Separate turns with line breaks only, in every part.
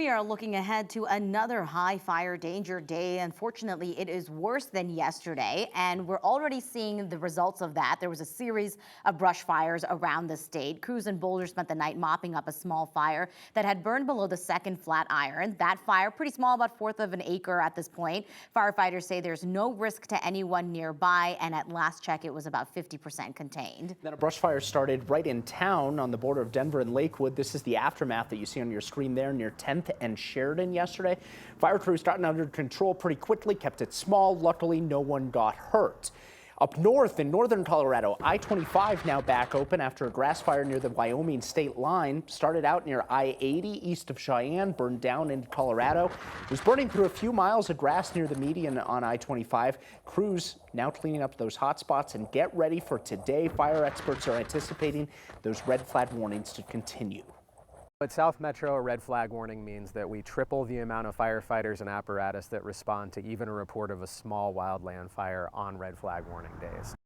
We are looking ahead to another high fire danger day. Unfortunately, it is worse than yesterday, and we're already seeing the results of that. There was a series of brush fires around the state. Crews in Boulder spent the night mopping up a small fire that had burned below the second Flatiron. That fire, pretty small, about 1/4 of an acre at this point. Firefighters say there's no risk to anyone nearby, and at last check, it was about 50% contained.
Then a brush fire started right in town on the border of Denver and Lakewood. This is the aftermath that you see on your screen there near 10th and Sheridan yesterday. Fire crews gotten under control pretty quickly, kept it small. Luckily, no one got hurt. Up north in northern Colorado, I-25 now back open after a grass fire near the Wyoming state line. Started out near I-80 east of Cheyenne, burned down into Colorado. It was burning through a few miles of grass near the median on I-25. Crews now cleaning up those hot spots, and get ready for today. Fire experts are anticipating those red flag warnings to continue.
At South Metro, a red flag warning means that we triple the amount of firefighters and apparatus that respond to even a report of a small wildland fire on red flag warning days.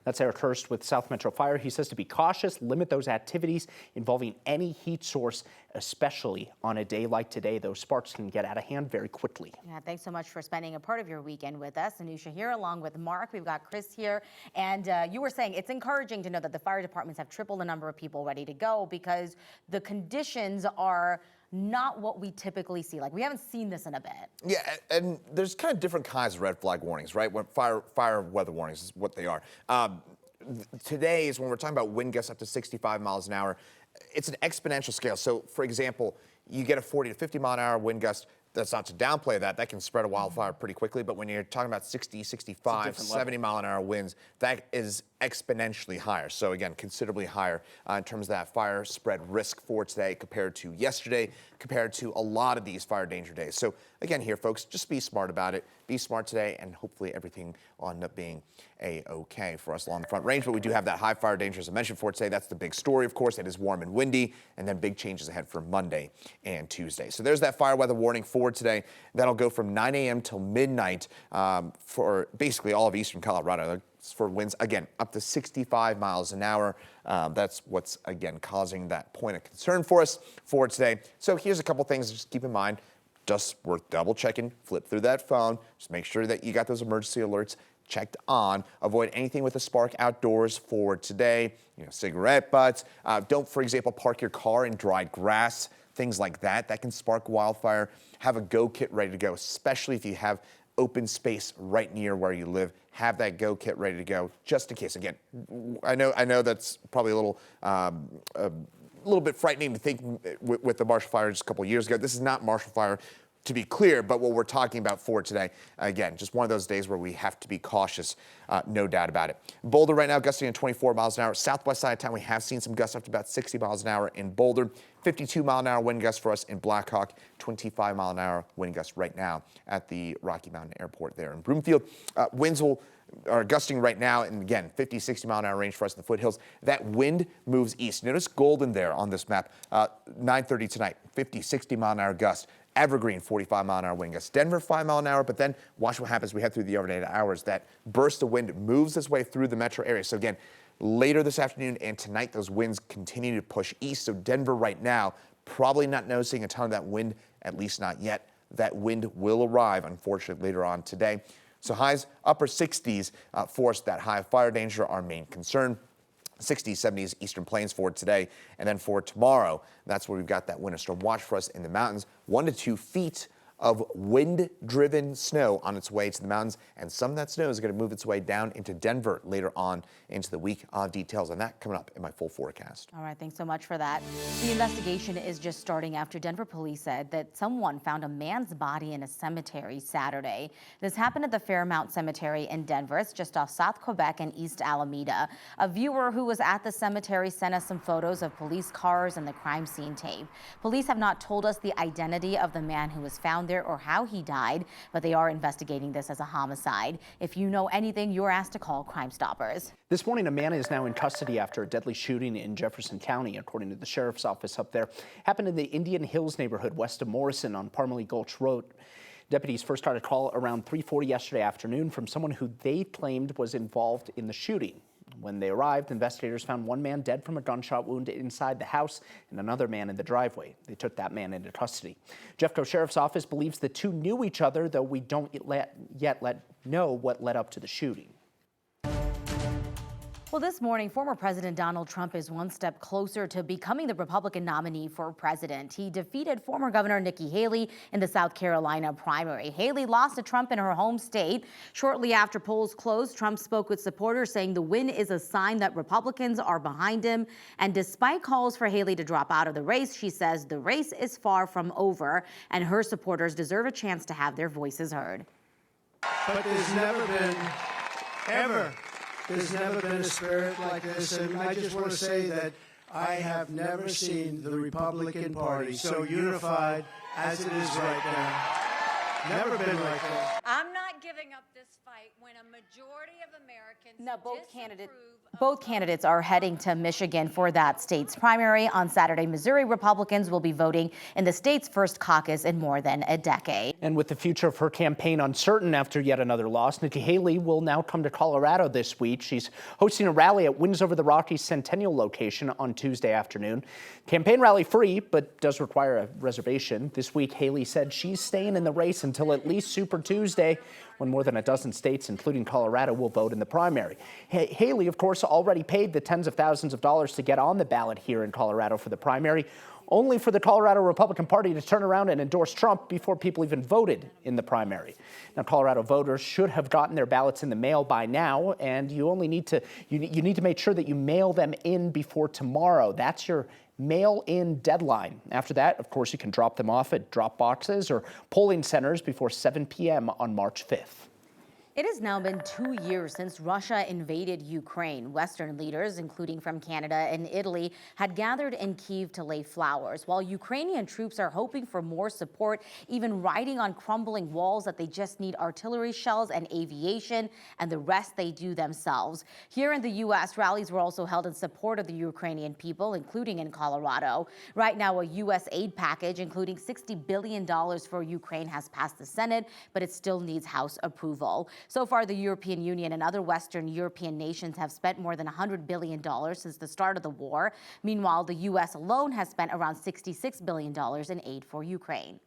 That's Eric Hurst with South Metro Fire. He says to be cautious, limit those activities involving any heat source, especially on a day like today. Those sparks can get out of hand very quickly.
Yeah, thanks so much for spending a part of your weekend with us. Anusha here along with Mark. We've got Chris here. And you were saying it's encouraging to know that the fire departments have tripled the number of people ready to go because the conditions are not what we typically see. Like, we haven't seen this in a bit.
Yeah, and there's kind of different kinds of red flag warnings, right? When fire weather warnings is what they are. Today is when we're talking about wind gusts up to 65 miles an hour. It's an exponential scale. So, for example, you get a 40 to 50 mile an hour wind gust. That's not to downplay that. That can spread a wildfire pretty quickly. But when you're talking about 60, 65, 70 mile an hour winds, that is exponentially higher. So again, considerably higher in terms of that fire spread risk for today compared to yesterday, compared to a lot of these fire danger days. So again, here, folks, just be smart about it. Be smart today, and hopefully everything will end up being a-okay for us along the front range. But we do have that high fire danger, as I mentioned, for today. That's the big story, of course. It is warm and windy, and then big changes ahead for Monday and Tuesday. So there's that fire weather warning for today. That'll go from 9 a.m. till midnight for basically all of eastern Colorado. For winds, again, up to 65 miles an hour. That's what's, again, causing that point of concern for us for today. So here's a couple things to just keep in mind. Just worth double checking. Flip through that phone. Just make sure that you got those emergency alerts checked on. Avoid anything with a spark outdoors for today. You know, cigarette butts. Don't, for example, park your car in dried grass. Things like that. That can spark wildfire. Have a go kit ready to go, especially if you have open space right near where you live. Have that go kit ready to go, just in case. Again, I know that's probably a little bit frightening to think with the Marshall Fire just a couple of years ago. This is not Marshall Fire, to be clear, but what we're talking about for today, again, just one of those days where we have to be cautious, no doubt about it. Boulder right now gusting at 24 miles an hour. Southwest side of town, we have seen some gusts up to about 60 miles an hour in Boulder. 52 mile an hour wind gust for us in Blackhawk. 25 mile an hour wind gust right now at the Rocky Mountain Airport there in Broomfield. Winds are gusting right now, and again, 50, 60 mile an hour range for us in the foothills. That wind moves east. Notice golden there on this map. 9:30 tonight, 50, 60 mile an hour gust. Evergreen, 45 mile an hour wind gust. Denver, 5 mile an hour, but then watch what happens as we head through the overnight hours. That burst of wind moves its way through the metro area. So again, later this afternoon and tonight, those winds continue to push east. So Denver right now, probably not noticing a ton of that wind, at least not yet. That wind will arrive, unfortunately, later on today. So highs, upper 60s for us, that high fire danger, our main concern. 60s, 70s, eastern plains for today. And then for tomorrow, that's where we've got that winter storm watch for us in the mountains. 1 to 2 feet of wind-driven snow on its way to the mountains, and some of that snow is going to move its way down into Denver later on into the week. Details on that coming up in my full forecast.
All right, thanks so much for that. The investigation is just starting after Denver police said that someone found a man's body in a cemetery Saturday. This happened at the Fairmount Cemetery in Denver. It's just off South Quebec and East Alameda. A viewer who was at the cemetery sent us some photos of police cars and the crime scene tape. Police have not told us the identity of the man who was found there or how he died, but they are investigating this as a homicide. If you know anything, you're asked to call Crime Stoppers.
This morning, a man is now in custody after a deadly shooting in Jefferson County, according to the sheriff's office up there. Happened in the Indian Hills neighborhood west of Morrison on Parmalee Gulch Road. Deputies first got a call around 3:40 yesterday afternoon from someone who they claimed was involved in the shooting. When they arrived, investigators found one man dead from a gunshot wound inside the house and another man in the driveway. They took that man into custody. Jeffco Sheriff's Office believes the two knew each other, though we don't yet know what led up to the shooting.
Well, this morning, former President Donald Trump is one step closer to becoming the Republican nominee for president. He defeated former Governor Nikki Haley in the South Carolina primary. Haley lost to Trump in her home state. Shortly after polls closed, Trump spoke with supporters, saying the win is a sign that Republicans are behind him. And despite calls for Haley to drop out of the race, she says the race is far from over, and her supporters deserve a chance to have their voices heard.
But there's never been, ever, there's never been a spirit like this, and I just want to say that I have never seen the Republican Party so unified as it is right now. Never been like that.
I'm not giving up this fight when a majority of Americans
Now,
disapprove
both candidates are heading to Michigan for that state's primary. On Saturday, Missouri Republicans will be voting in the state's first caucus in more than a decade.
And with the future of her campaign uncertain after yet another loss, Nikki Haley will now come to Colorado this week. She's hosting a rally at Winds Over the Rockies Centennial location on Tuesday afternoon. Campaign rally free, but does require a reservation. This week, Haley said she's staying in the race until at least Super Tuesday, when more than a dozen states, including Colorado, will vote in the primary. Haley, of course, already paid the tens of thousands of dollars to get on the ballot here in Colorado for the primary, only for the Colorado Republican Party to turn around and endorse Trump before people even voted in the primary. Now, Colorado voters should have gotten their ballots in the mail by now, and you need to make sure that you mail them in before tomorrow. That's your mail-in deadline. After that, of course, you can drop them off at drop boxes or polling centers before 7 p.m. on March 5th.
It has now been 2 years since Russia invaded Ukraine. Western leaders, including from Canada and Italy, had gathered in Kyiv to lay flowers, while Ukrainian troops are hoping for more support, even riding on crumbling walls that they just need artillery shells and aviation, and the rest they do themselves. Here in the U.S., rallies were also held in support of the Ukrainian people, including in Colorado. Right now, a U.S. aid package, including $60 billion for Ukraine, has passed the Senate, but it still needs House approval. So far, the European Union and other Western European nations have spent more than $100 billion since the start of the war. Meanwhile, the U.S. alone has spent around $66 billion in aid for Ukraine.